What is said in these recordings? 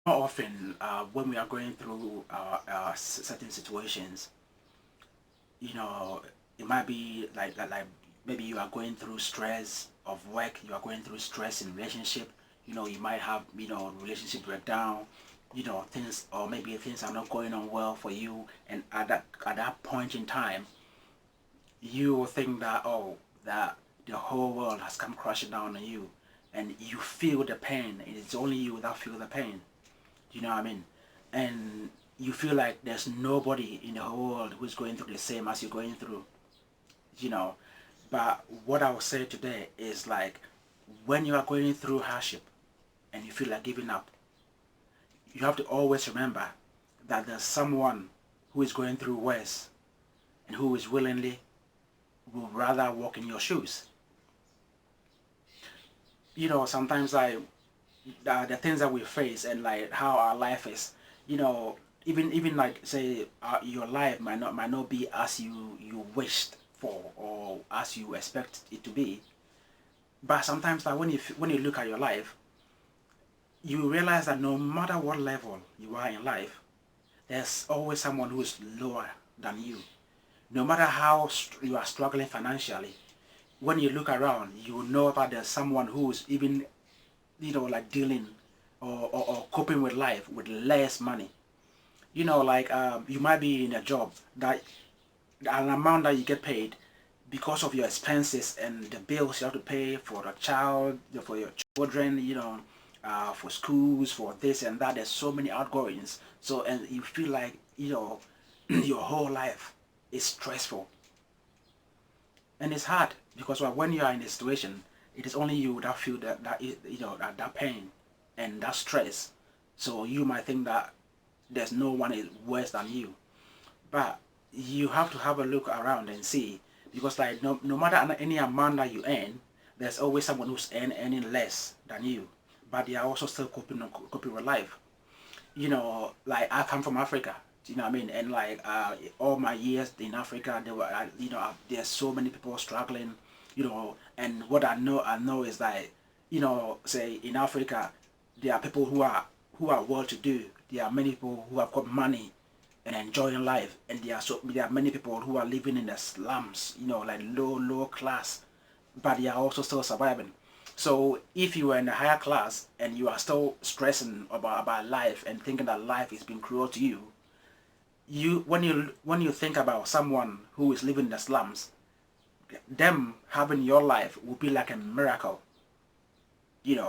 More often, when we are going through certain situations, you know, it might be like maybe you are going through stress of work, you are going through stress in relationship. You might have relationship breakdown. Things, or maybe things are not going on well for you, and at that point in time, you will think that, oh, that the whole world has come crashing down on you, and you feel the pain. It's only you that feel the pain. You know what I mean? And you feel like there's nobody in the whole world who's going through the same as you're going through, you know. But what I will say today is like, when you are going through hardship and you feel like giving up, you have to always remember that there's someone who is going through worse and who is willingly would rather walk in your shoes. Sometimes like the things that we face and like how our life is, you know, even like say your life might not be as you wished for or as you expect it to be. But sometimes like when you look at your life, you realize that no matter what level you are in life, there's always someone who is lower than you. No matter how you are struggling financially, when you look around, you know that there's someone who's even like dealing or coping with life with less money. Like you might be in a job that an amount that you get paid because of your expenses and the bills you have to pay for the child, for your children, for schools, for this and that. There's so many outgoings. So, and you feel like, your whole life is stressful. And it's hard because when you are in a situation, it is only you that feel that pain and that stress. So you might think that there's no one is worse than you, but you have to have a look around and see, because like no matter any amount that you earn, there's always someone who's earning less than you, but they are also still coping with life. Like I come from Africa. You know what I mean? And like all my years in Africa, there were there's so many people struggling. And what I know is like, say in Africa, there are people who are well to do. There are many people who have got money and enjoying life, and there are many people who are living in the slums. Like low class, but they are also still surviving. So if you are in a higher class and you are still stressing about life and thinking that life is being cruel to you, when you think about someone who is living in the slums, them having your life will be like a miracle.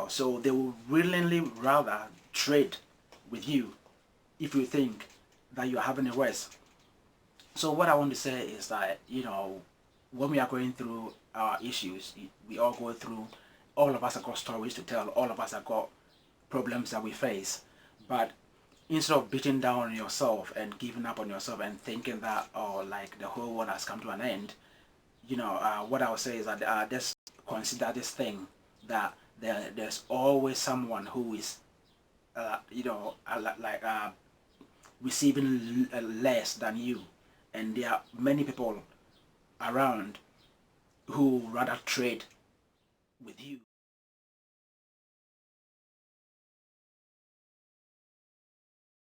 So they will willingly rather trade with you if you think that you're having it worse. So what I want to say is that, when we are going through our issues, we all go through, all of us have got stories to tell, all of us have got problems that we face. But instead of beating down on yourself and giving up on yourself and thinking that, oh, like the whole world has come to an end, what I would say is that just consider this thing, that there's always someone who is, like receiving less than you, and there are many people around who rather trade with you.